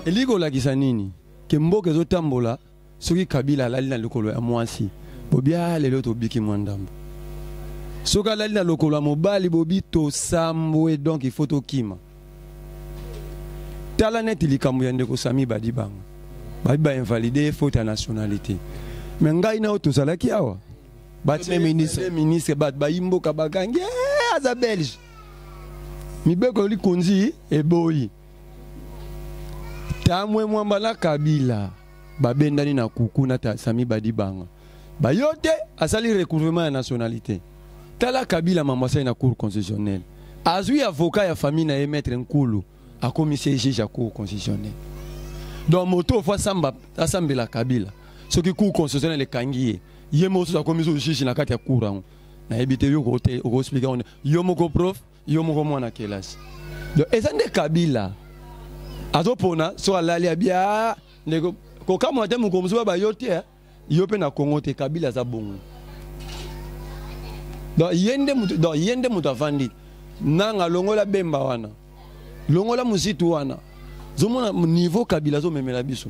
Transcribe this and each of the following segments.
eliko la kisanini ke mboka zo tambola soki Kabila alali na lokolo ya mwasi bobia lelo to biki mwandambo soka alali na lokolo ya mobali bobi to sambo et donc il faut to kima tala net likambo ya ndeko Sami Badibanga ba invalider faute ya nationalité mais ngai na to salaki awa batime ministre ba imboka bakangi aza belge mibeko li konzi eboyi tamwe mwamba na Kabila babendani na kuku na Sami Badibanga bayote asali recouvrement ya nationalité tala Kabila mamasa na cour constitutionnelle azui avocat ya famille na maître Nkulu a commissaire juge à cour constitutionnelle donc moto fois samba asambela Kabila ce qui cour constitutionnelle kangiye yemo so commission juge na kati ya cour na ebite yo ko expliquer on yo moko prof yo moko mwana kelasi donc ezande Kabila azopona so alali abia ndeko ko kama te mukomzo ba yote yo pe na Congo te Kabila za bongo donc yende mutu avandi nanga longola bemba wana longola musitu wana zomona niveau Kabila zo memela biso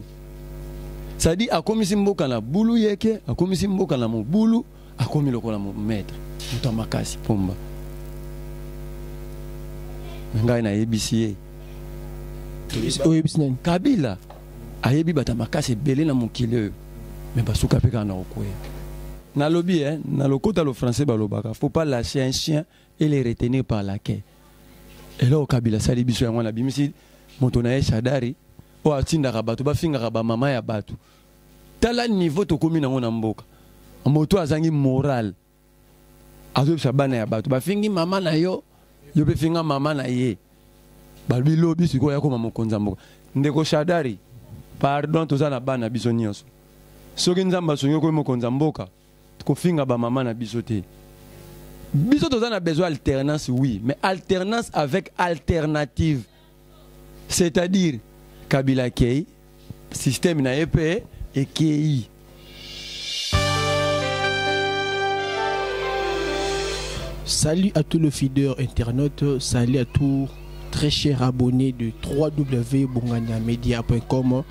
sadi akomisi mboka na bulu yeke akomisi mboka na mobulu akomi lokola mo maître mutu makasi pomba ngai na ABC Kabila ayebi bata makasi belé na mokile mais basuka peka na okoya na lobby na lokota le français balobaka faut pas lâcher un chien et le retenir par la queue et là au Kabila sali biso ya mwana bimisi moto na Shadari o atinda ka batu ba finga ka ba mama ya batu tala niveau to komi na ngona mboka moto azangi moral azo bana ya batu ba fingi mama na yo yo be finga mama na ye balbi lobi siko ya ko mamokonza mboka ndeko Shadari pardon tozana bana biso nyonso soki nzamba sonyo ko mokonza mboka ko finga ba mama na biso te biso tozana besoin alternance oui mais alternance avec alternative c'est-à-dire Kabila Kei système na EP et Kei. Salut à tous les fidèles internautes, salut à tous très chers abonnés de www.bonganamedia.com,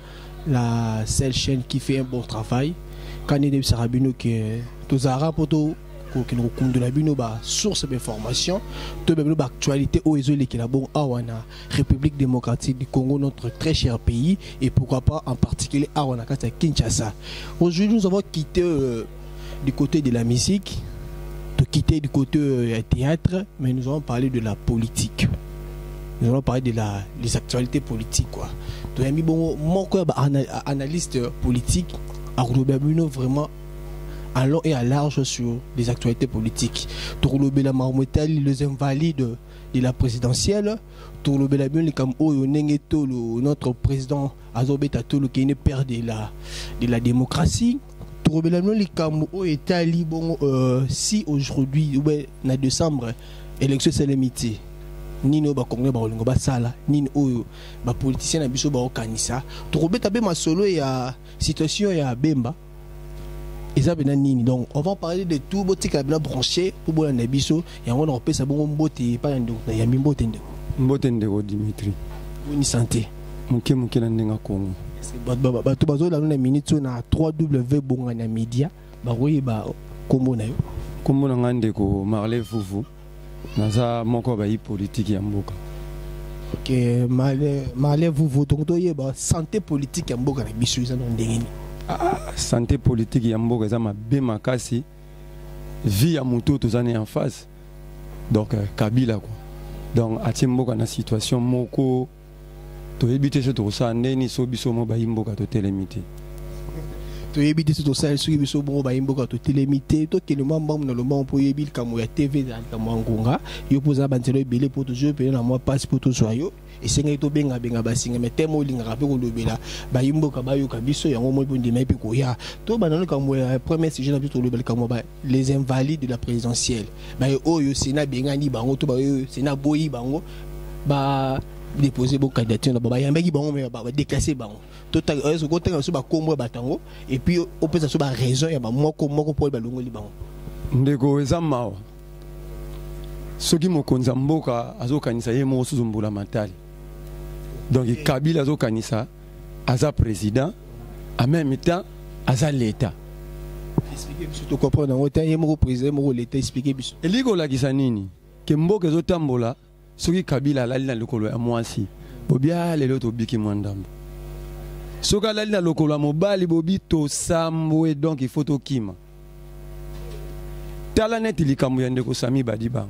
la seule chaîne qui fait un bon travail. Kanede Sarabino que tous arapoto que nous de la bino ba source d'information, de même actualité au isolé qui la bon awana République démocratique du Congo, notre très cher pays, et pourquoi pas en particulier awana kata Kinshasa. Aujourd'hui nous avons quitté du côté de la musique, de quitter du côté théâtre, mais nous allons parler de la politique. Nous allons parler des actualités politiques quoi. Donc ami bon mon analyste politique à vraiment à long et à large sur les actualités politiques. Tourlobela Marmoutali, les invalides de la présidentielle. Tourlobela comme notre président Azobeta Tolo qui est une père de la démocratie. Tourlobela comme Italie bon si aujourd'hui ou en décembre élection c'est limité. Nino ba Congo ba olingo ba sala nino oyo ba politicien na biso ba okanisa. Tourlobeta be masolo ya situation ya Bemba. Donc on va parler de tout botique à bien branché pour bon nabiso et on repère ça bon mbote pas ndo ya mimbote ndo mbote ndo Dimitri ni santé muke na ndenga Congo ba to bazo la na minute na www.bonganamedia ba roye ba kombo na yo kombo na ngande ko Marley Fufu naza moko ba politique ya mboka. OK Marley Fufu donc to ye ba santé politique ya mboka na biso za ndengeni. Santé politique ya mboka za mabe makasi vie ya muto tozane en face donc Kabila quoi donc ati mboka na situation moko to ebite so to sa ndeni so biso mo ba mboka to telemité to ebite so to sa so biso mo ba mboka to telemité to ke le mamba na le mamba po yebil kamo ya TV za kamo ngonga yo poza banzelo belé pour toujours payer na moi passe pour tout soyo et c'est ngaito benga basinga mais temo linga pe ko lobela ba yimboka ba yo kabiso yango mo bondi mai pe ko ya to banano kamo ya premier sujet na biso lobela kamo ba les invalides de la présidentielle ba yo sena benga ni bango to ba yo sena boyi bango ba déposer beaucoup candidature na ba yambaki bango mais ba déclasser bango to ta so ko tenga so ba kombo batango et puis au peut ça so ba raison ya ba moko pour ba longo li bango ndeko ezamawa soki mokonza mboka azokanisa ye mo suzumbula matali donc Kabila azokanisa aza président en même temps aza l'état. Expliquez surtout comprendre autant il est président mon l'état expliquer biso. Eliko la kisanini ke mboka ezotambola soki Kabila alali na lokolo ya mwasi bobia lelo tobiki mwandambo soki alali na lokolo ya mobali bobi tosambwe donc il faut tokima tala neti likambo ya ndeko Sami Badibanga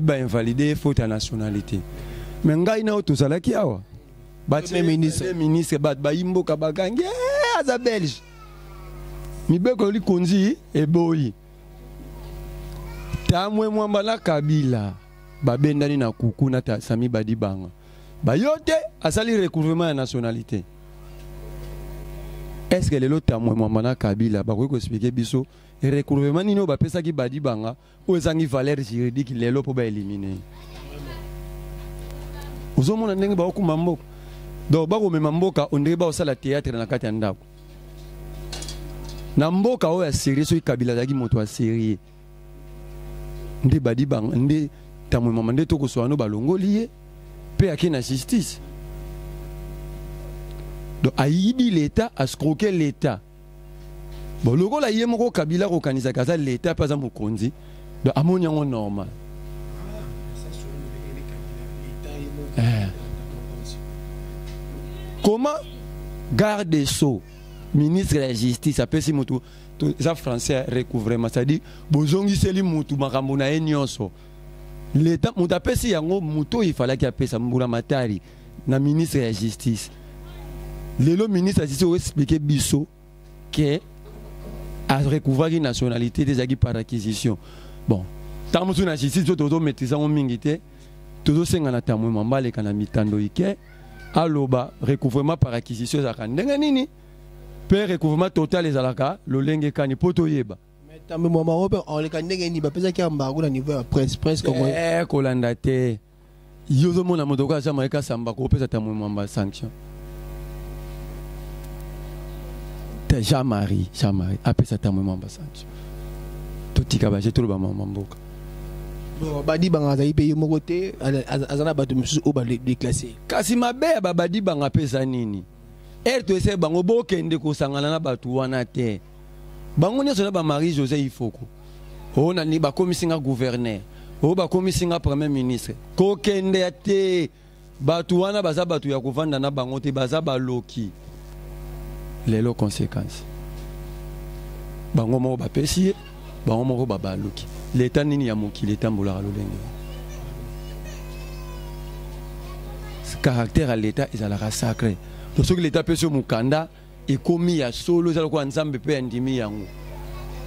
ba invalidé faute ya nationalité mais ngai na tozalaki awa batie ministre ba imboka bakangi aza belge mibeko likonzi eboyi tamwe mwamba na Kabila babendani na kuku na Sami Badibanga bayote asali recouvrement ya nationalité. Est-ce que lelo tamwe mwamba na Kabila bakoki ko expliquer biso recouvrement nino bapesa ki Badibanga o ezangi valeur juridique lelo po ba éliminer ozomona ndenge ba okuma mboka donc bako mema mboka ondenge ba osala théâtre na kati ya ndako na mboka oyo ya série soki Kabila zaki moto ya série nde Badibanga nde tamwe mama nde tokosoa no balongoli ye pe aki na justice donc ayibi l'état ascroquer l'état bon lokola ye moko Kabila ko kanisa kaza l'état pas za mokonzi donc amoni yango normal. Comment garde des sceaux ministre de la justice appelle si moto ça français recouvrement c'est-à-dire bozongi seli mutu makambo na nyonso l'état mutu apesi yango muto il fallait qu'il apesa mbula matari na ministre de la justice lelo ministre de la justice expliquer biso que a recouvrir nationalité des acquis par acquisition bon tant mutu na justice toto maîtriser en mingité toto senga na tamwe mambale kana mitando ike aloba recouvrement par acquisition za kandenga nini pe recouvrement total ezalaka lolenge kani poto yeba mais tambe mama ope on le kandenga ni ba pesa ki ambago na niveau ya prince comme kolanda te yozo mona motoka za maika samba ko pesa tamwe mamba sanction te Jean-Marie apesa tamwe mamba sanction totika ba jetolo ba mama mboka Badibanga azali pe yo moko te azana bato mususu o ba déclassé kasi mabe ya Badibanga pesa nini to ese bango bokende kosangana na bato wana te bango nyonso na ba Marie José Ifoko o na ni bakomisinga gouverneur o bakomisinga premier ministre kokende ya te bato wana baza bato ya kovanda na bango te baza baloki lelo conséquence bango moko bapesi bango moko babaloki l'état nini ya mokili etambolaka lolenge caractère à l'état ezalaka sacré pour ceux qui l'état pesi mukanda ekomi ya solo ezala kwa nzambe pe ndimi yango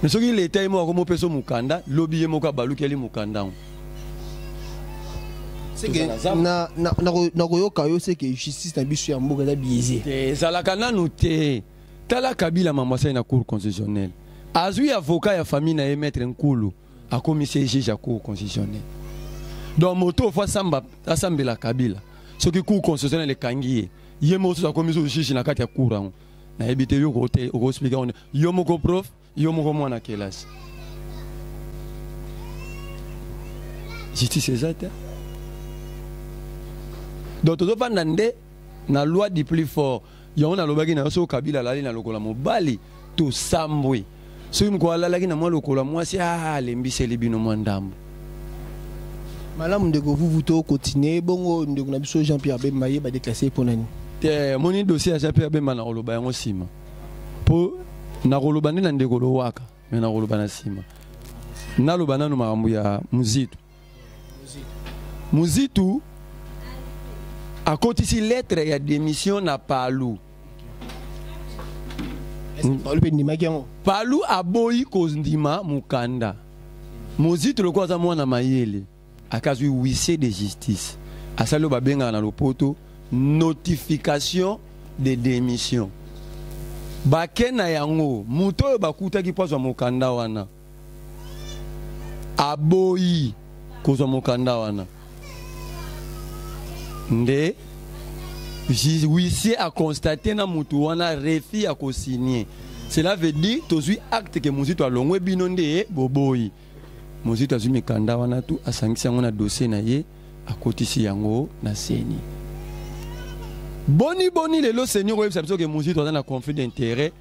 mais soki l'état emo akomo pesi mukanda lobi yemo ka baluki ali mukanda c'est que na koyoka yo c'est que justice na biso ya mboka za biaisé ezalaka nanu te tala Kabila mamasa na cour constitutionnelle azui avocat ya famille na maître Nkulu a commissaire juge à cour constitutionnelle donc moto fois samba asambela Kabila ce qui cour constitutionnelle kangiye yemo so commissaire juge na kati ya cour rango na ebite yo ko te ko expliquer on yo moko prof yo moko mwana kelasi justice exacte donc to vanda nde na loi du plus fort yo na lobaki na so Kabila lali na lokola mobali to sambwe soki moko alalaki na mwa lokola mwasi alembiseli bino mwa ndambo malamu ndeko vuvu to continuer bongo ndeko na biso Jean-Pierre Bemba ye ba déclassé pour nani te moni dossier ya Jean-Pierre Bemba na koloba yango sima po na koloba nde na ndeko lowaka me na koloba na sima naloba nano makambo ya muzitu akotisi lettre ya démission na Palu Palu aboyi kozndima mukanda Muzitu loko aza mwana mayele akazwi huissier de justice asalo babenga na lopoto notification de démission bakena yango muto bakutaki pozwa mukanda wana aboyi kozwa mukanda wana nde huissier a constaté na mutu wana refi a co-signé. Cela veut dire tozui acte que Muzitu a longwe binonde boboyi. Muzitu azui mikanda wana tu asangisi yango na dossier na ye akotisi yango na seni. boni lelo seigneur oyo sabso ke Muzitu dans un conflit d'intérêt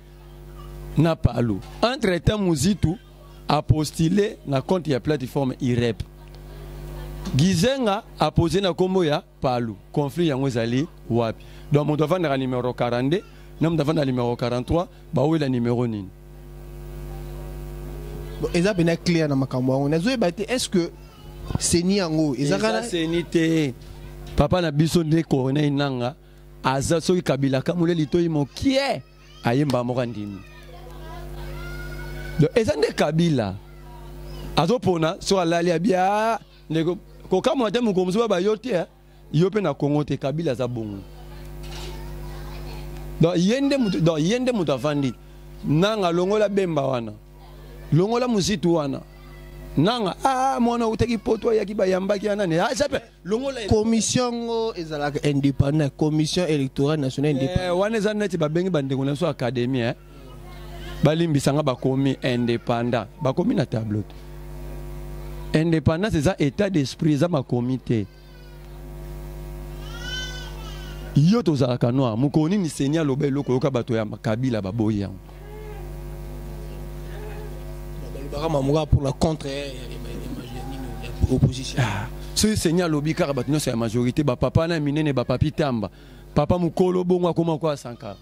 na Palu. Entre temps Muzitu a postulé na compte ya plateforme IREP. Gizenga a posé na kombo ya Palu. Conflit yango ezali wapi. Donc mon devant na numéro 42, na devant na numéro 43, ba oyo la numéro nini. Bon, eza bena clair na makambo yango. Nazo ebate est-ce que seni yango ezakana senité papa na biso nde corneille nanga aza soki kabila kamule litoyi mokie ayemba moko ndimi. Donc eza nde kabila azopona so alali abia ndeko kokamo te mukomzo ba yote yo pe na Congo te kabila za bongo. Donc yende mutu avandi nanga longola bemba wana longola Muzitu wana nanga mwana utaki poto ya kibayamba ki anane jape longola commission ezalaka indépendant commission électorale nationale indépendante wana zaneti babengi bandengo na so académie balimbisanga bakomi indépendant bakomi na tableau indépendant c'est ça état d'esprit za ma comité yo tozalaka noir mukoni ni seigneur lobelo koyoka bato ya makabila baboyi yango pour la contre opposition. Ce seigneur lobi car bato c'est la majorité ba papa na minene ba papi tamba papa mukolo bongo akoma kwa sanka.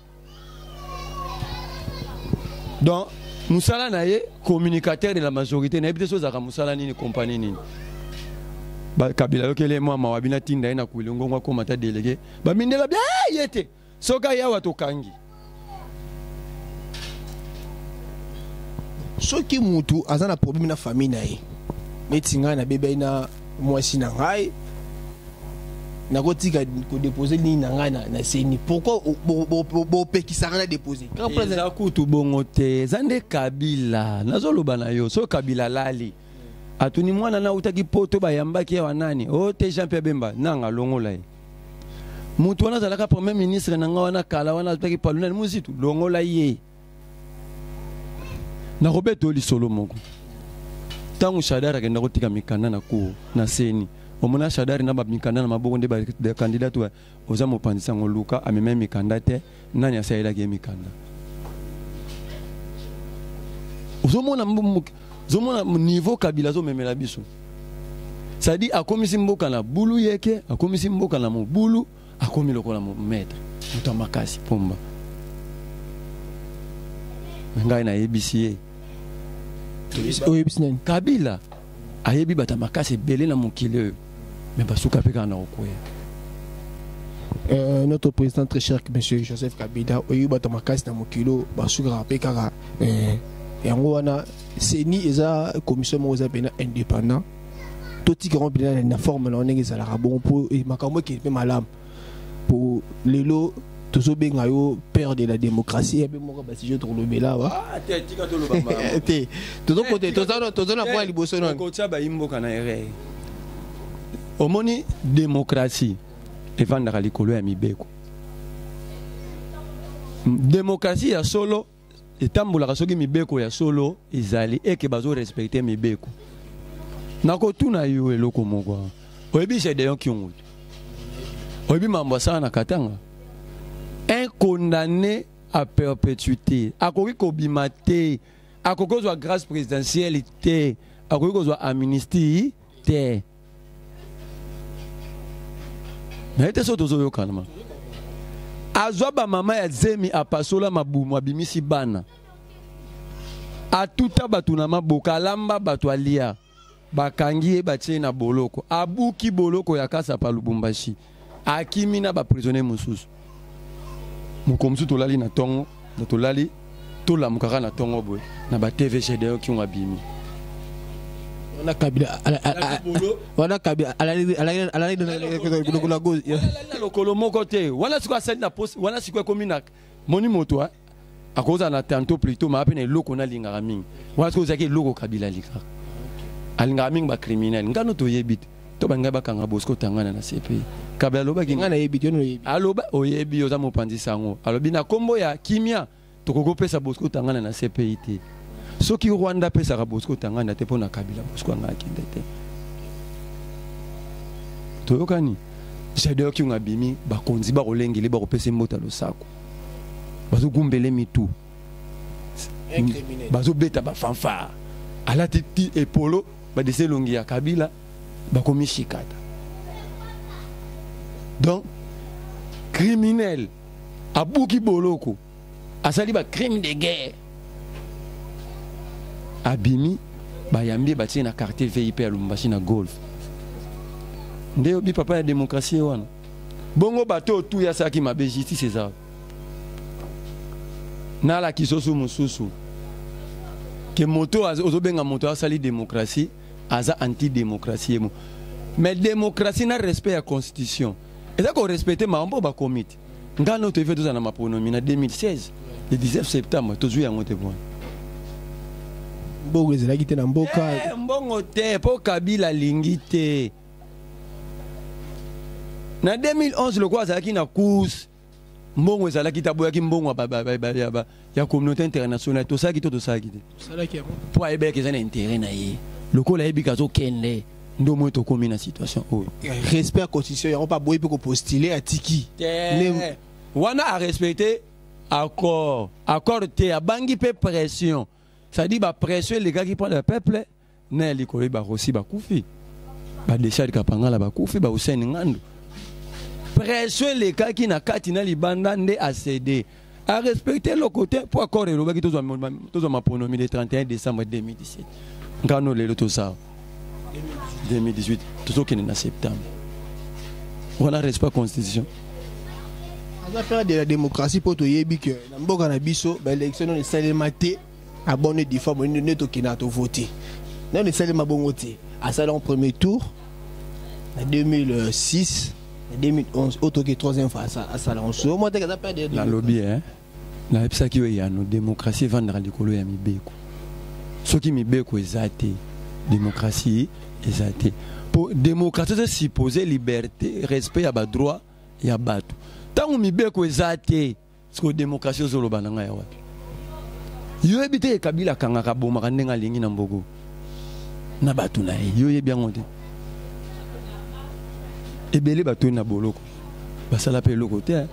Donc musala na ye communicateur de la majorité na ebite so zaka musala nini compagnie nini. Ba kabila yokele mwa mawabina tinda ina kuilongo ngwa koma ta délégué ba mindela bien yete soka yawa to kangi. Soki mutu azana problème na famille na ye metinga na bébé na mwasi na ngai na kotika ko déposer ni na ngai na seni pourquoi bo pekisanga na déposer quand président kutu bongo te zande kabila nazoloba na yo so kabila lali atuni mwana na utaki poto bayambaki wa nani o te Jean Pierre Bemba nanga longola ye mutu wana zalaka premier ministre na nga wana kala wana utaki Paluna Muzitu longola ye na Roberto lisolo moko tangu Shadari akenda kotika mikanda na ko na seni omona Shadari na ba mikanda na maboko nde ba candidat wa oza mopandisa ngoluka ameme mikanda te nani asaila ke mikanda zomona niveau kabila zo memela biso sadi akomisi mboka na bulu yeke akomisi mboka na mobulu akomi lokola mo maître mutamakasi pomba ngai na ABC kabila ayebi bata makasi belé na mokile mais basuka peka na okoya notre président très cher monsieur Joseph Kabila oyebi bata makasi na mokilo basuka peka yango wana seni eza commission mo eza pena indépendant totika on pena na forme na onenge za la bon pour makambo ki pe malam pour lelo tozobenga yo père de la démocratie et moko ba si je to lobela wa te tika to lobamba te tozo côté tozo na point liboso non ko tsa ba imboka na ere omoni démocratie evandaka likolo ya mibeko démocratie ya solo etambulaka soki mibeko ya solo ezali eke bazo respecter mibeko nako tuna yo eloko moko oyebi c'est d'ailleurs kiongo oyebi mambo sana na katanga un condamné à perpétuité akoki kobima te akoki kozwa grâce présidentielle te akoki kozwa amnistie te na ete so tozoyokana ma azwa bamama ya zemi apasola mabumu abimisi bana atuta bato na maboka alamba bato alia bakangi ye batie na boloko abuki boloko ya kasa pa Lubumbashi akimi na baprisonnier mosusu mukomsu tolali na tongo na tolali tolamukaka na tongo boye na ba TVG d'ailleurs qui ont abimi wana kabila wana kabila alali na gozi na lokolo moko te wana sikwa send na poste wana sikwa komina moni moto akoza na tanto plutôt ma pene loko na lingaka mingi wana sikwa zaki loko kabila lika alingaka mingi ba criminel ngano to yebit to banga bakanga Bosco Tangana na CPI kabila loba kinga na yebit yo no yebi aloba oyebi oza mopandi sango alobi na kombo ya kimia tokoko pesa Bosco Tangana na CPI te soki Rwanda pesa ka Bosco Tangana te pona kabila Bosco ngaki ndete toyokani j'adore qui ont abimi ba konzi ba rolengeli ba kopesa mbota lo sako bazo gumbele mitu bazo beta ba fanfare ala titi epolo ba dese longi ya Kabila ba komi shikata. Donc criminel abuki boloko asali ba crime de guerre abimi ba yambi ba tina quartier VIP à Lubumbashi na golf ndeo bi papa ya démocratie wana bongo bato tout ya saki mabe justice ça na la kisoso mususu ke moto ozobenga moto asali démocratie aza anti démocratie mo mais démocratie na respect ya constitution et ça qu'on respecter mambo ba comité ngano to fait tous na mapronomi na 2016 le 19 septembre to zuya ngote bon mbongo ezalaki te na mboka mbongo te po Kabila lingite na 2011 le quoi azalaki na course mbongo ezalaki taboyaki mbongo ya communauté internationale to saki to saki te salaki po ayebeki eza na intérêt na ye lokola ayebiki azokende ndo moto komi na situation oyo respect à constitution yango pa boye pe ko postuler atiki wana a respecter accord te abangi pe pression ça dit ba pression les gars qui prennent le peuple na likolo ba aussi ba kufi ba décharge kapangala ba kufi ba Hussein Ngando pression les gars qui na kati na libanda nde a cédé à respecter le côté pour accord et lobaki tozo ma pronomie le 31 décembre 2017 ngano lelo to ça 2018 tout qui est en septembre on a respect constitution on a fait de la démocratie pour to yebi que na mboka na biso ba élection non salemate abonné des fois on ne to kina to voter non le salema bongote à ça en premier tour en 2006 en 2011 auto que troisième fois à ça on se moi t'as pas de la lobby hein la psa qui y a nos démocratie vendre likolo ya mibeko ce qui mibeko ezate démocratie ezate pour démocratie c'est supposer liberté respect ya ba droit ya bato tant mibeko ezate ce que démocratie ozoloba na ngaya wapi yo ebite Kabila kangaka bomaka ndenga lingi na mbogo na bato na yo yebi yango te ebele bato na boloko basala pe loko te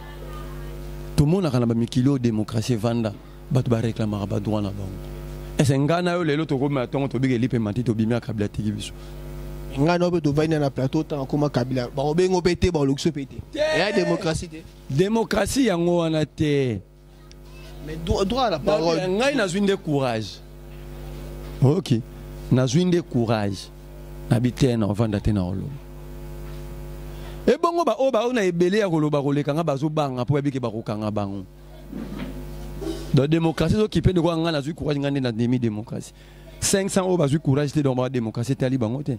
tout le monde a ba mikilo démocratie vanda bato ba réclamer ba droit na bango est-ce ngana yo lelo to ko ma tongo to bigeli pe mati to bimia Kabila tiki biso ngana obe to vaina na plateau tant comme Kabila ba obengo pété ba luxo pété et démocratie te démocratie yango wana te mais droit à la parole ngai na zwinde courage OK na zwinde courage habiter na vanda te na olo et bongo ba oba ona ebele ya koloba koleka nga bazo banga po ebike ba kokanga bango dans démocratie zo kipé de ko nga na zwi courage ngande na demi démocratie 500 oba zwi courage te dans ba démocratie tali bango te.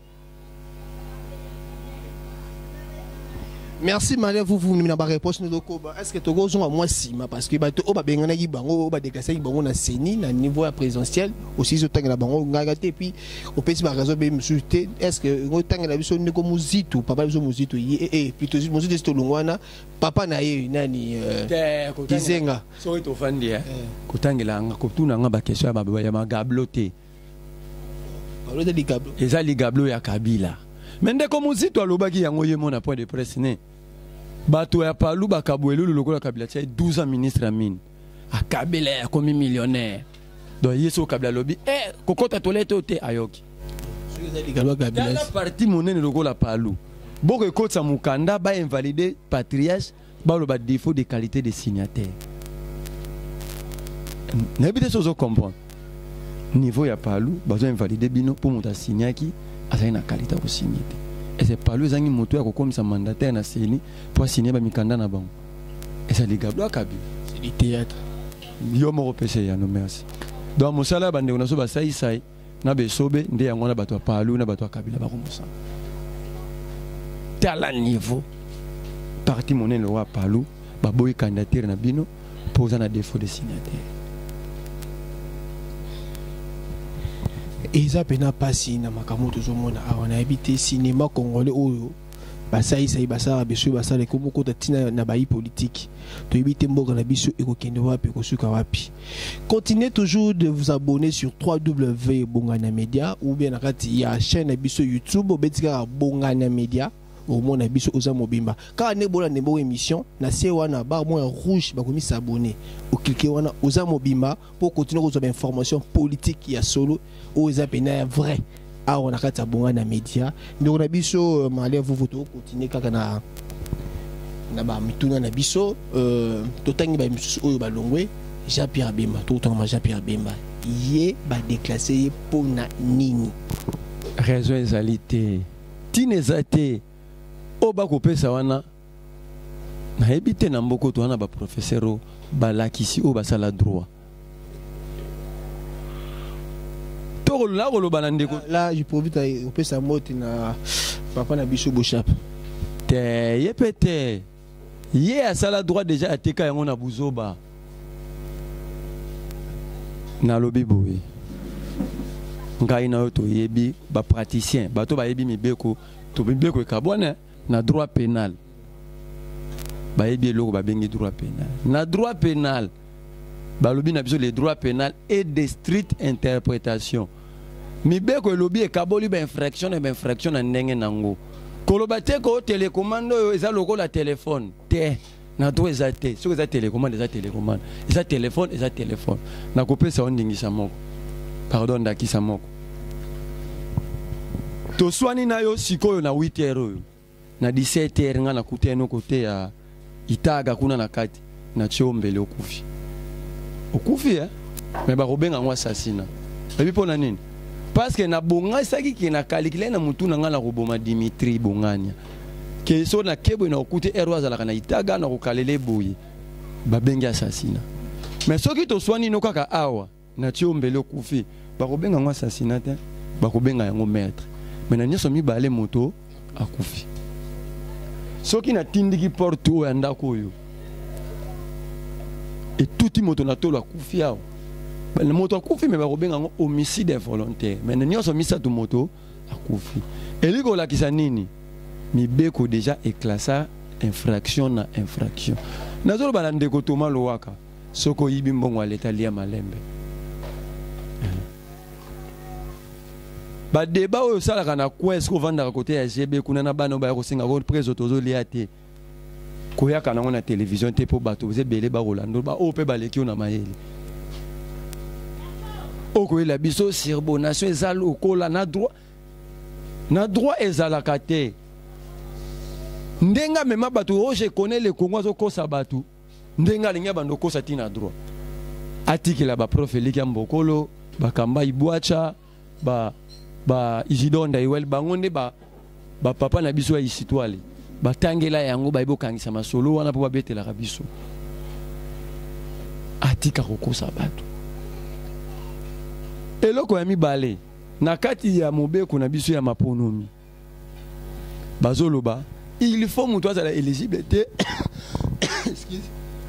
Merci Maria vous na ba réponse no koba est-ce que to go zonga moi sima parce que ba to oba bengana ki bango oba déclassé bango na seni na niveau présidentiel aussi zo tanga bango ngagate puis au pesi ba raison be msuté est-ce que ngo tanga la biso ndeko muzitu papa biso muzitu plutôt muzitu sto lungwana papa na ye nani Kizenga so to fandi ko tangela nga ko tuna nga ba question ba ya magablo te balo de ligablo eza ligablo ya Kabila mais ndeko muzitu alobaki yango ye mona point de presse ne bato ya palu bakabwelu lokola Kabila tia 12 ans ministre à mine a Kabila comme millionnaire donc yeso Kabila lobby kokota tolete ote ayoki dans la partie monene lokola palu boko ekotsa mukanda ba invalider patriarche ba lo ba défaut de qualité de signataire n'habite sozo comprendre niveau ya palu bazo invalider bino pour monta signaki azali na qualité ko signer. Et c'est pas le zangi moto ya kokomisa mandataire na seni pour signer ba mikanda na bango. Et ça les gablo akabi. C'est du théâtre. Yo mo repêché ya no merci. Donc mosala bande on so ba sai sai na be sobe nde yango na bato palu na bato Kabila ba komosa. Tala niveau parti monene le wa palu ba boy candidature na bino posa na défaut de signataire. Et ça pena passi na makambo tozomona on a habité cinéma congolais oyo basai sai basara biso basale ko moko tina na bayi politique to habité mboka na biso ekokende wapi kosuka wapi. Continuez toujours de vous abonner sur www.bongana media ou bien na kati ya chaîne na biso YouTube obetika Bongana Media au moins na biso oza mobimba ka ne bola nembo émission na se wana ba moi rouge ba komi s'abonner o cliquer wana oza mobimba pour continuer aux informations politiques ya solo oza pena vrai a on a kata bonga na média mais on a biso malé vous continuer kaka na ba mituna na biso totangi ba misu oyo ba longwe Jean-Pierre Bemba tout temps Jean-Pierre Bemba yé ba déclassé pour na nini raison ezalité tinezate oba kopesa wana na ebite na mboko to wana ba professeur balakisi o basala droit to la koloba na ndeko là je profite au pesa moti na papa na biso bochap te yepete ye asala droit déjà ateka yango na buzoba na lobi boye ngai na to yebi ba praticien bato ba yebi mibeko to mibeko ekabwana na droit pénal ba yebi eloko ba bengi droit pénal na droit pénal ba lobi na biso les droits pénal et de stricte interprétation mibeko elobi ekaboli ba infraction na ndenge nango koloba te ko télécommande oyo eza lokola téléphone te na droit eza te soki eza télécommande eza téléphone na kopesa ondingisa moko pardon ndakisa moko to swani na yo sikoyo na 8h oyo na 17h nga na kuteno kote ya itaga kuna na kati na chombele okufi mais ba robenga ngwa assassina ebi pona nini parce que na bonga saki ki na kalikile na mutu na nga na roboma Dimitri Bongania ke so na kebo na okute ero azalaka na itaga na kokalele boye ba bengi assassina mais soki to swani no kaka awa na chombele okufi ba robenga ngwa assassina te ba robenga yango maître mais na nyoso mibale moto akufi soki na tindiki porte o ya ndako oyo et tout moto na tolo akufi awo le moto akufi mais ba robenga ngo homicide involontaire mais na nyoso misatu moto akufi eliko la kisanini mibeko déjà éclassa infraction na infraction nazolo bana ndeko Thomas Lowaka soko yibi mbongo aleta lia malembe ba débat oyo salaka na kwes ko vanda côté ya GB kuna na bana ba ko singa ko preso tozo liate ko yaka na télévision te po bato ze belé ba Rolando ba o pe baleki na mayeli o ko la biso sirbonation ezal okola na droit ezalaka te ndenga mema bato o je connais le Congo zo kosa bato ndenga linga bando kosa tina droit atikela ba prof Eliki Mbokolo ba Kamba Ibwacha ba Isidonda iwel bangonde ba papa na biso ya isitwale batangela yango ba ibokangisa masolo wana po babetela biso atika kokosa bato eloko ya mibale na kati ya mobeko na biso ya maponomi bazoloba il faut mutu azala éligible te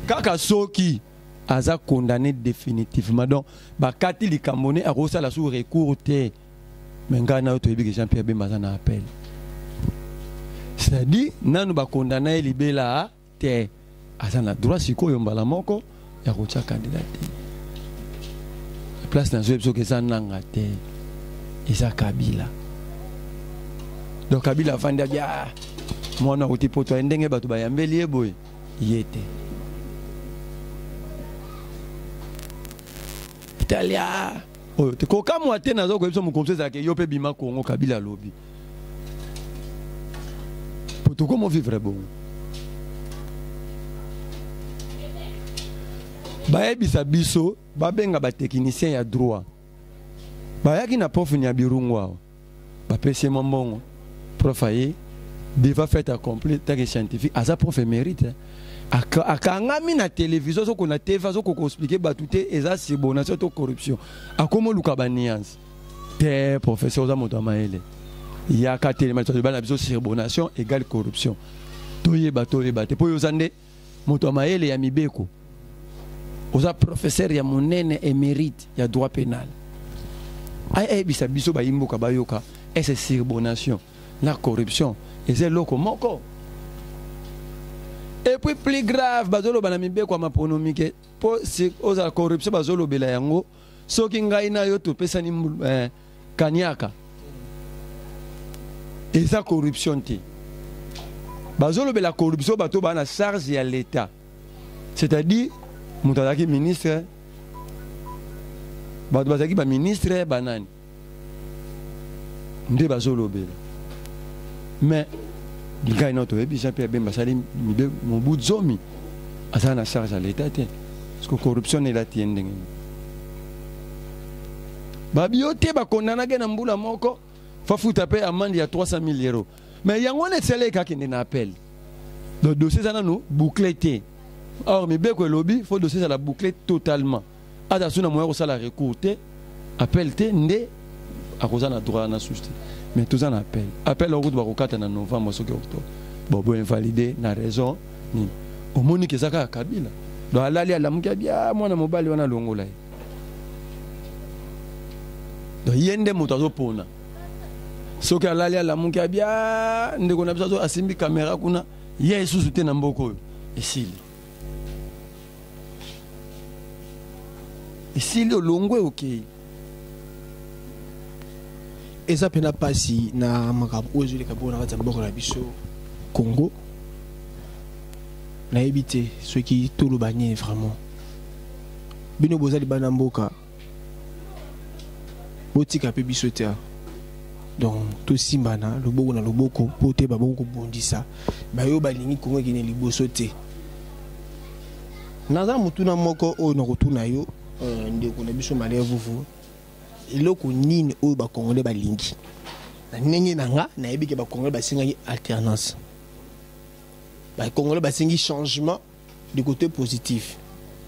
kaka soki aza condamné définitivement donc bakati likambone akosala sous recours te mais ngana to yebi Jean-Pierre Bemba na appel c'est-à-dire nanu ba condamné libela te azana droit sikoyo mbala moko ya kocha candidature place na zo que ça nanga te isa Kabila donc Kabila vanda bia mwana utipoto ndenge bato bayambeli eboy yete Italia oh te ko kamwa te nazo ko biso mu komseza ke yo pe bima Congo Kabila lobi pour comment vivre bon bayebisa biso babenga ba technicien ya droit bayaki na prof nya birungwa bapesi mbongo prof aye deva fait accompli tag scientifique aza prof mérite akangami na télévision soko na TV soko ko expliquer batute eza sibonation to corruption akomo luka ba nuance te professeur za moto maele ya ka télévision ba na biso sibonation égale corruption toyeba te po yozande moto maele ya mibeko oza professeur ya monene émérite ya droit pénal ay bisa biso ba imboka bayoka c'est sibonation la corruption et c'est loko moko. Et puis plus grave bazolo bana mibeko ya maponomike po si oza corruption bazolo bela yango soki ngai na yo to pesa ni kanyaka et ça corruption te bazolobela corruption bato bana charge ya l'état, c'est-à-dire mutazaki ministre bato bazaki ba ministre banani nde bazolobela. Mais ngai na to ebi Jean-Pierre Bemba sali mibe mobu zomi azana charge à l'état te, parce que corruption est la tiende ngene babiote bakondana ke na mbula moko fa futa pe amende ya 300 000 €. Mais yango ne tsele ka kende na appel. Le dossier ça nous bouclé. Or mi beko lobby faut dossier ça la boucler totalement. Ada suna moyo ça la recours te appel te ndé a cause na droit na souci. Mais tout ça na appel. Appel au route bakokata na novembre so ke octobre. Bon invalidé na raison ni. Au moni ke saka Kabila. Do alali ala mukia bia mwana mobali wana longola. Do yende motazo pona. Soki alali ala mukia bia ndeko na biso asimbi caméra kuna ye sous te na mboko esili. Esili olongwe okay. Eza pena pasi na makabu ozo le kabona kata mboko na biso Congo. Na éviter ceux qui tout le bagné vraiment. Bino bozali bana mboka. Botika pe biso te. Donc tout simbana loboko na loboko pote baboko bondisa. Bayo balingi Congo kine liboso te. Naza mutuna moko o na kotuna yo ndeko na biso male vuvu. Eloko nini oyo ba Congolais balingi. Na nenge nanga na yebike ba Congolais basinga alternance. Ba Congolais basingi changement du côté positif.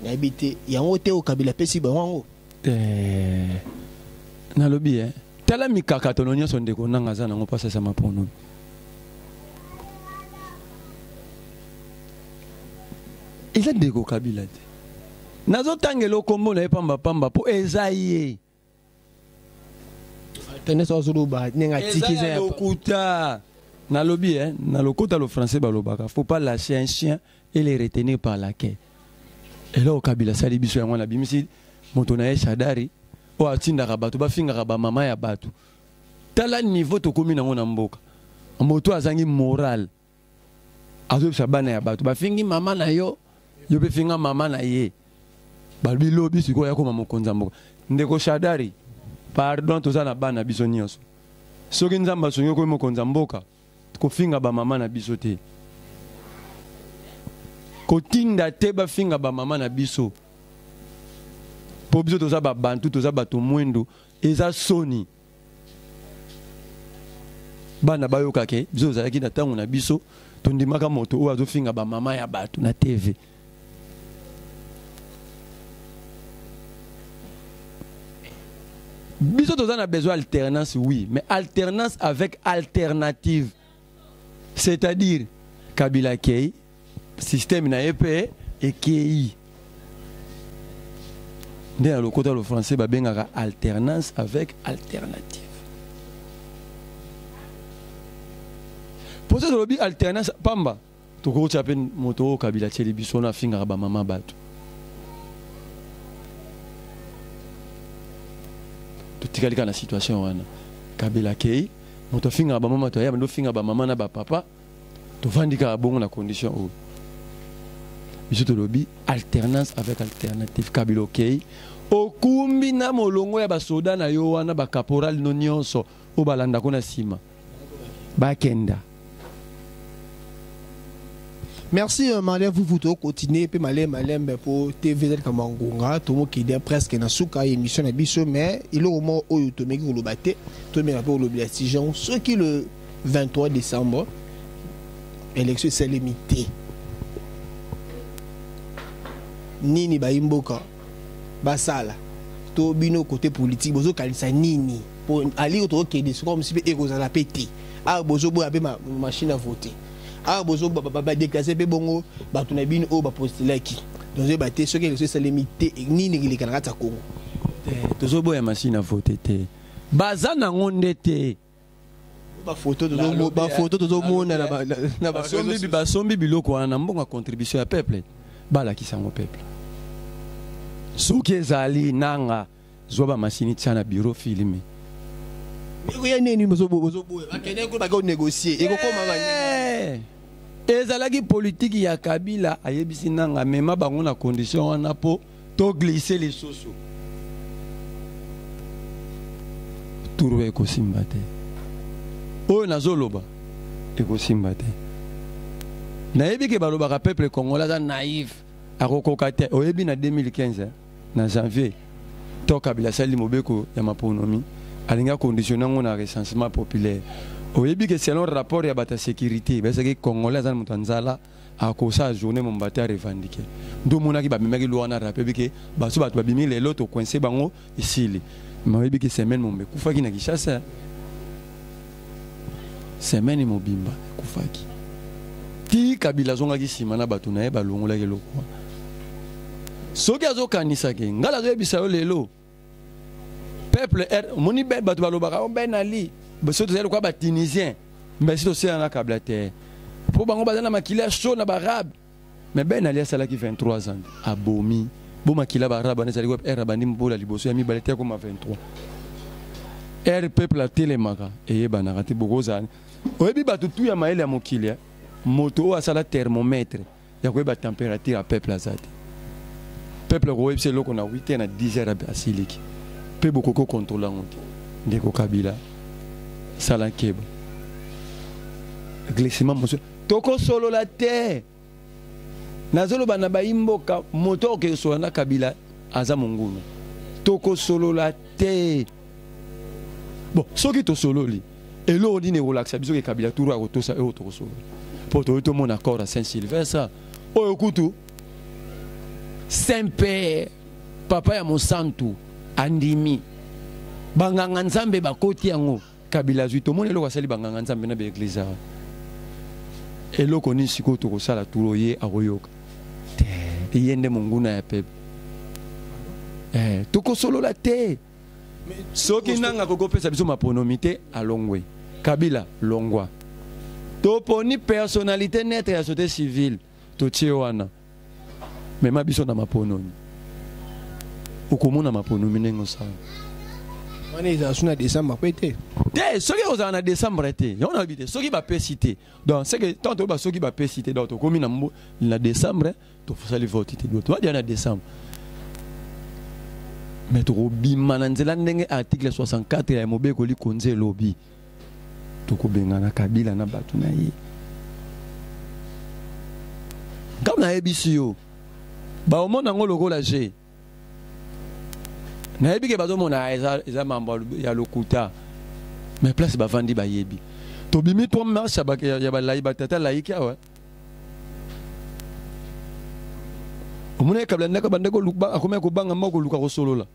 Na yebite yango te o Kabila pesi ba wango. Na lobby tala mikaka tononya so ndeko nanga za nango pasa sama pono. Eza ndeko Kabila te. Nazo tangelo kombo na pamba pamba po ezaye. Teneso azuluba nenga tikiza ya lokuta. Na lobby na lokota le français balobaka. Faut pas lâcher un chien et le retenir par la queue. Et là au Kabila sali biso yango na bimisi moto na Shadari o atinda bato ba finga ba mama ya bato. Tala niveau to komi na ngona mboka. Moto azangi moral. Azo sabana ya bato ba fingi mama na yo be finga mama na ye. Balbi lobi siko ya koma mokonza mboka. Ndeko Shadari pardon to zana bana biso nyonso. Soki nzamba sonyo ko mokonza mboka ko finga ba mama na biso te. Ko tinda te ba finga ba mama na biso. Po biso to za ba bantu to za bato mwendo eza soni. Bana bayoka ke biso za ki na tango na biso to ndimaka moto o azo finga ba mama ya bato na TV. Biso to za na besoin alternance oui, mais alternance avec alternative. C'est-à-dire Kabila Kei système na EP et Kei. Dans le côté français ba bengaka alternance avec alternative. Pour ça lobby alternance pamba to ko chapen moto Kabila Tsheli biso na finga ba mama bato. To tikalika na situation wana. Kabila Kei moto finga ba mama to ya ndo finga ba mama na ba papa to vandika bongo na condition o. Biso to lobby alternance avec alternative. Kabila Kei okumbi na molongo ya basoda na yo wana ba caporal no nyonso o balanda ko na sima bakenda. Merci Malem vous continuer pe Malem pour TVZ Kamangunga to mo ki de presque na suka émission na biso mais il au moment où to meki lo baté to me rapport l'obligation ce qui le 23 décembre élection c'est limité nini ba imboka basala to bino côté politique bozo kalisa nini pour ali to ke de comme si ekozala pété a bozo bo abe machine à voter. Ah bozo ba déclarer be bongo bato na bino o ba postulaki donc ba te ce que c'est limité ni ni le kanaka Congo tozo boya machine à voter te bazana ngonde te ba photo tozo mona na ba sombi biloko wana mbonga contribution ya peuple bala kisango peuple soki ezali nanga zwa ba machine tsana bureau filmé il y a nini bozo boya akene ko ba ko négocier et ko koma ezalaki politique ya Kabila ayebisi nanga mema bango na condition wana po to glisser les soso turu ekosimba te oyo nazoloba ekosimba te nayebi ke balobaka peuple congolais aza naïf akokoka te oyebi na 2015 na janvier to Kabila sali mobeko ya maponomi alinga conditionné ngo na recensement populaire oyebi que selon rapport ya bata sécurité parce que congolais aza moto nzala akosa journée mombata revendiquer ndo monaki ba memaki loi na rappel que baso bato babimi lelo to coincé bango isili mais oyebi que semaine mombe kufaki na Kinshasa semaine mobimba kufaki ti Kabila zonga ki sima na bato na ye balongola ke lokwa soki azokanisa ke ngala zoyebisa yo lelo peuple moni be bato balobaka o ben ali baso to zelo kwa ba tunisien mais si to sera na Kabila te po bango bazana makila chaud na barabe mais ben ali asala ki 23 ans abomi bo makila barabe na zali ko era bandi mbola liboso ya mi balete ko ma 23 peuple a telemaka eye banaka te bokozana oyebi bato tu ya maele ya mokili moto asala thermomètre ya koyeba température ya peuple azate peuple ko webse loko na 8h na 10h asiliki pe bokoko contrôler ngote ndeko Kabila sala keba glissement monsieur toko solo la terre nazolo bana baimboka moto ke so na Kabila aza mongunu toko solo la terre bon soki to solo li elo on dit ne relaxa biso ke Kabila turu a kotosa e toko solo pour tout mon accord à Saint-Sylvestre oyo kutu Saint-Père papa ya Monsanto andimi banganga nzambe bakoti yango Kabila zui to moni eloko asali banganga nzambe na be église eloko ni siko to kosala turo ye akoyoka te yende monguna ya pepe to kosolola te soki nanga kokopesa biso maponomité alongwe Kabila longwa to poni personnalité nette ya société civile to tie wana mema biso na maponomi okomona maponomi nengo sana wana eza suna décembre pété te soki ozala na décembre te yona bité soki ba pesité donc c'est que tant ba soki ba pesité donc to komi na décembre to fosali vote te to va dire na décembre mais to bima na nzela ndenge article 64 ya mobeko li konze lobby to ko benga na Kabila na batu na ye comme na ebisi yo ba o mona ngolo ko la G na yebi ke bazo mona eza mambo ya lokuta mais place ba vandi ba yebi to bimi to marche ba ya ba lai batata lai kya wa o mona Kabila ndaka bandeko lukba akome ko banga moko luka ko solola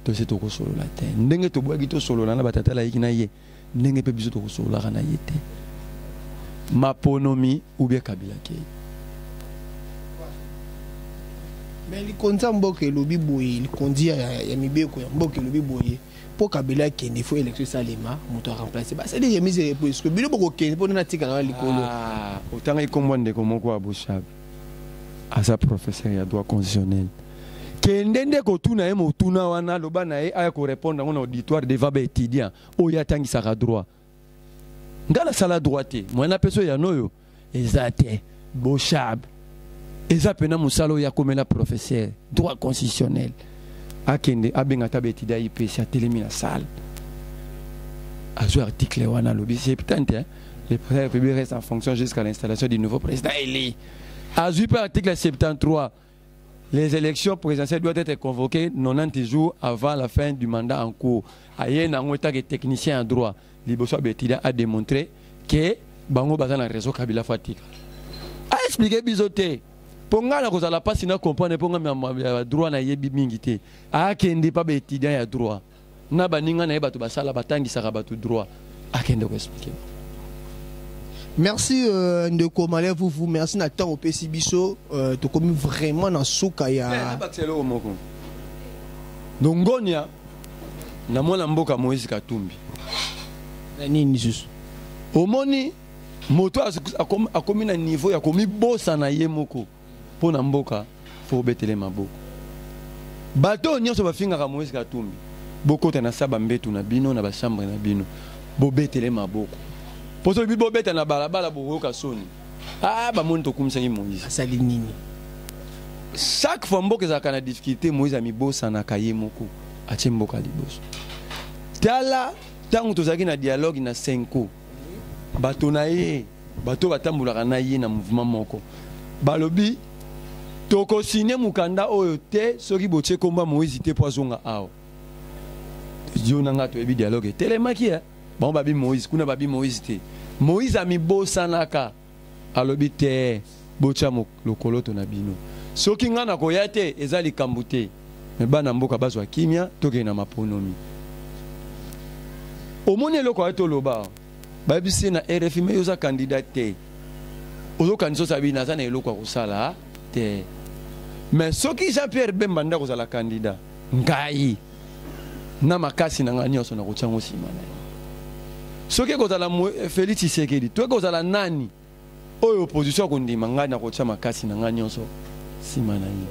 to se to ko solola te ndenge to bwagi to solola na batata lai kina ye ndenge pe biso to ko solola kana yete maponomi ou bien Kabila ke mais il compte mboke lobi boye il kondi ya mibeko ya mboke lobi boye pour Kabila qui il faut élection salema moto remplacer ba c'est des mise parce que bilo boko ke pour na tika na likolo autant il commande comme quoi Bouchab à sa professeur ya droit constitutionnel kendende ko tuna e motuna wana loba na e aya ko répondre en auditoire devant ba étudiant o ya tangisa ka droit ngala sala droite moi na peso ya noyo ezate Bouchab eza pena musalo ya komela professeur droit constitutionnel akende abengata betida IPC a telemi na salle azo article wana lobi c'est peut-être le président public reste en fonction jusqu'à l'installation du nouveau président élu azo par article 73 les élections présidentielles doivent être convoquées 90 jours avant la fin du mandat en cours aye na ngota que technicien en droit liboso betida a démontré que bango bazana réseau Kabila Fatika a expliqué bizoté ponga na kozala pasi na comprendre ponga ya droit na yebi mingi te akende pa ba étudiant ya droit na baninga na bato basala batangisa bato droit akende ko expliquer. Merci Ndeko Malé vous merci na temps au PC biso to komi vraiment na suka ya batselo moko Dongonia na mona mboka Moïse Katumbi na nini juste omoni moto akomi na niveau ya komi bosa na ye moko pona mboka fo betele maboko bato nyonso bafingaka Moïse Katumbi bokota na saba mbetu na bino na bashambre na bino bo betele maboko poso bi bo beta na balabala bokoka soni Ah, bah, mon tokum c'est Moïse. Salinini. Chaque fois que ça a difficulté, Moïse a mis boss en akaye moko. A tchemboka libos. Tala, tant que tu as un dialogue na 5 ans. Bato na ye, bato batambula na ye na mouvement moko. Balobi, toko signé mukanda oyo te, soki boche komba Moïse te poisonga ao. Dieu nanga to ebi dialogue. Telemaki ya. Bon babi Moïse, kuna babi Moïse te. Moïse a mis bossa naka. Alobi te, bocha lokolo to na bino. Soki nga na koya te, ezali kambute. Me bana mboka bazwa kimia, toke na maponomi. Omoni eloko ato loba. Babi se na RFI me yoza candidat te. Ozo kandiso sabi na za na eloko akosala te. Mais soki Jean-Pierre Bemba nda kozala candidat, ngai na makasi na nga nyonso na kotyango sima na ye. Soki kozala Félix Tshisekedi, to kozala nani oyo opposition kondima ngai na kotya makasi na nga nyonso sima na ye.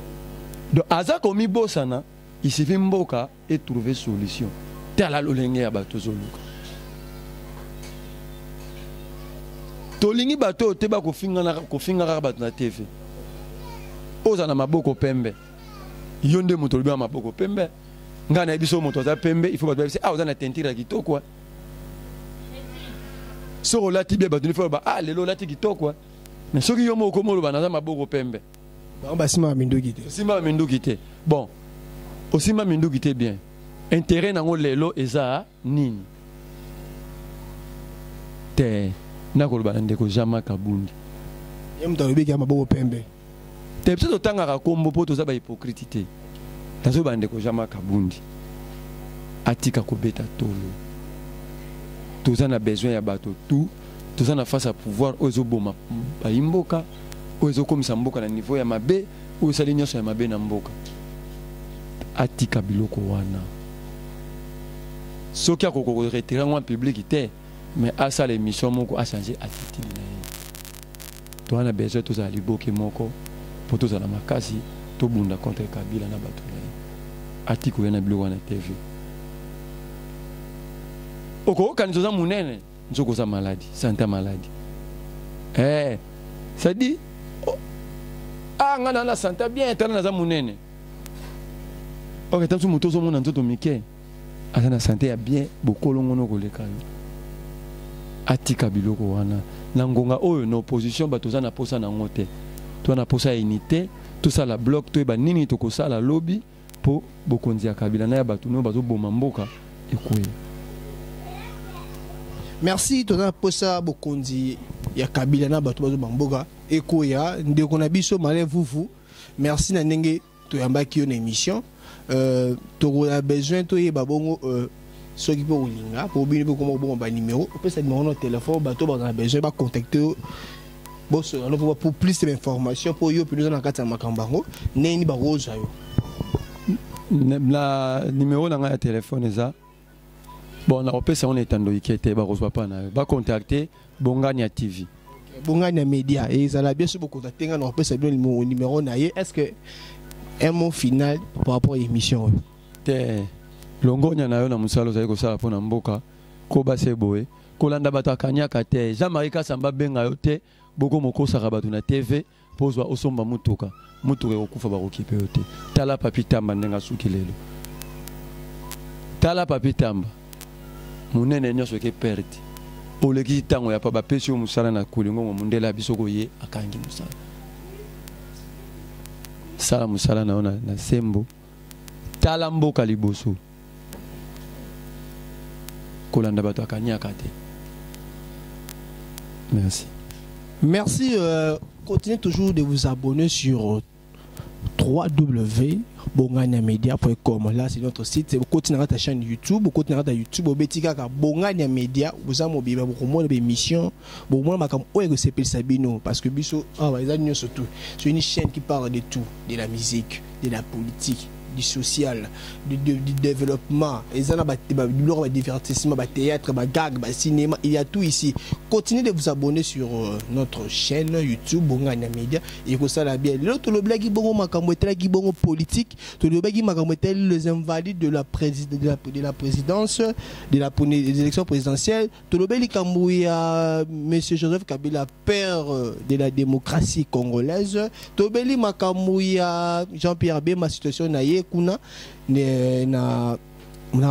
Donc aza komi bosana, il suffit mboka et trouver solution. Tala lolenge ya bato zoluka. Tolingi bato te ba kofinga kaka bato na TV. Oza na maboko pembe. Yonde moto liba maboko pembe. Nga na biso moto za pembe, il faut bato bise ah oza na tentira kitoko. So lati be bato ni faut ba ah lelo lati kitoko. Mais soki yo moko mo loba na maboko pembe. Basima minduki te. Osima minduki te. Bon. Osima minduki te bien. Intérêt nango lelo eza nini? Te na koloba ndeko Jama Kabundi. Yem talobi ki maboko pembe. Te pso tanga ka kombo po to za ba hypocrite te. Tazo ba ndeko Jama Kabundi. Atika ko beta tolo. Toza na besoin ya bato tout. Toza na face à pouvoir ozo boma ba imboka. Ozo komisa mboka na niveau ya mabe, ozo sali nyonso ya mabe na mboka. Atika biloko wana. Soki akoko retirer en public te, mais à ça l'émission moko a changé attitude na ye. To ana besoin to za liboke moko pour to za na makasi to bunda contre Kabila na bato na ye. Atiko yana biloko na TV. Oko kanzo za munene, nzoko za maladie, santé maladie. Ça dit ah ngana na santé bien tana na za munene. Ok, tant que moto zo mona nzoto mike. Ata na santé ya bien bokolongo no koleka yo. Atika biloko wana na ngonga oyo na opposition bato za na posa na ngote. To na posa ya unité, tout ça la bloc to ba nini to kosala lobby po bokonzi ya Kabila na ya bato no bazo boma mboka ekoye. Merci to na posa bokonzi ya Kabila na bato bazo bamboka ekoya ndeko na biso male vuvu. Merci na ndenge to yambaki yo na émission. To a besoin to yeba bongo ceux qui peuvent linga pour bien comment bon ba numéro on peut ça numéro no téléphone bato ba na besoin ba contacter boss alors pour plus d'informations pour yo plus dans kata makambango neni ba roza yo la numéro na nga téléphone eza bon na opesa on est ando ikete ba rozwa pa na ba contacter Bongania TV Bongania Media et ça la bien sûr beaucoup contacter na opesa bien numéro na ye est-ce que un mot final par rapport à l'émission te longonya na yo na musalo za ko sala pona mboka ko base boye ko landa bata kanyaka te Jean-Marie Kasamba benga yo te boko mokosa ka batu na TV pozwa osomba mutuka okufa ba okipe yo te tala papi tamba ndenga suki lelo tala papi tamba munene nyoso ke perte oleki tango ya pa ba pesi musala na kulingo mo mundela bisoko ye akangi musala sala musala na ona na sembo tala mboka liboso kolanda bato akanyaka te. Merci. Merci. Continuez toujours de vous abonner sur www.bonganiamedia.com. Là, c'est notre site. Vous continuez à ta chaîne YouTube. Vous continuez à ta YouTube. Vous betika ka Bongania Media. Vous avez mobile. Vous avez des émissions. Vous avez des émissions. Sabino. Parce que Bisso, surtout. C'est une chaîne qui parle de tout. De la musique, de la politique, du social, du développement. Il y a du divertissement, du théâtre, du gag, du cinéma. Il y a tout ici. continuez de vous abonner sur notre chaîne YouTube Bongania Media et que ça la bien. L'autre le blague bongo makamwetela qui bongo politique, tout le blague makamwetela les invalides de la présidence des élections présidentielles, tout le blague kamouya monsieur Joseph Kabila, père de la démocratie congolaise, tout le blague makamouya Jean-Pierre Bemba situation na ye kuna na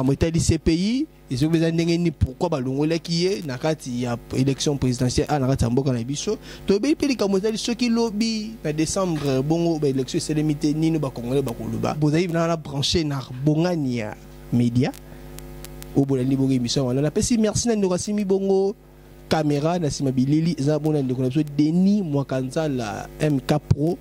mweteli CPI. Et si vous avez pourquoi balongola qui est na kati ya élection présidentielle à na kati mboka na biso to be peli kamotali ceux qui lobby na décembre bongo ba élection c'est limité nino ba congolais ba koloba vous avez na branché na Bongania Media au bolandi bongo émission on a pesi merci na ndokasimi bongo caméra na sima bilili za bona ndeko na biso Denis Mwakanza la MK Pro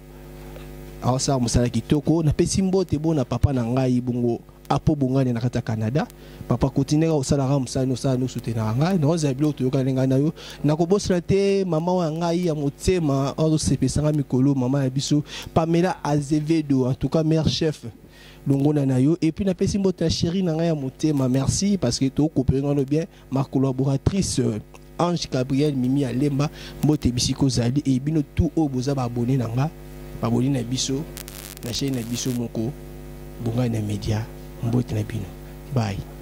alors ça musala kitoko na pesi mbote bona papa na ngai bongo apo bongane na kata Canada papa continue au salara musano sa no soutenir ngai no zabilo to yoka lenga na yo na ko bosla te mama wa ngai ya motema o sepesanga mikolo mama ya biso Pamela Azevedo en tout cas mère chef longona na yo et puis na pesi mbota chérie na ngai ya motema merci parce que to coopérer bien ma collaboratrice Ange Gabriel Mimi Alemba mbote bisiko zali et bino tout o boza ba abonné na nga ba abonné na biso na chaîne na biso moko Bongania Media. Bye.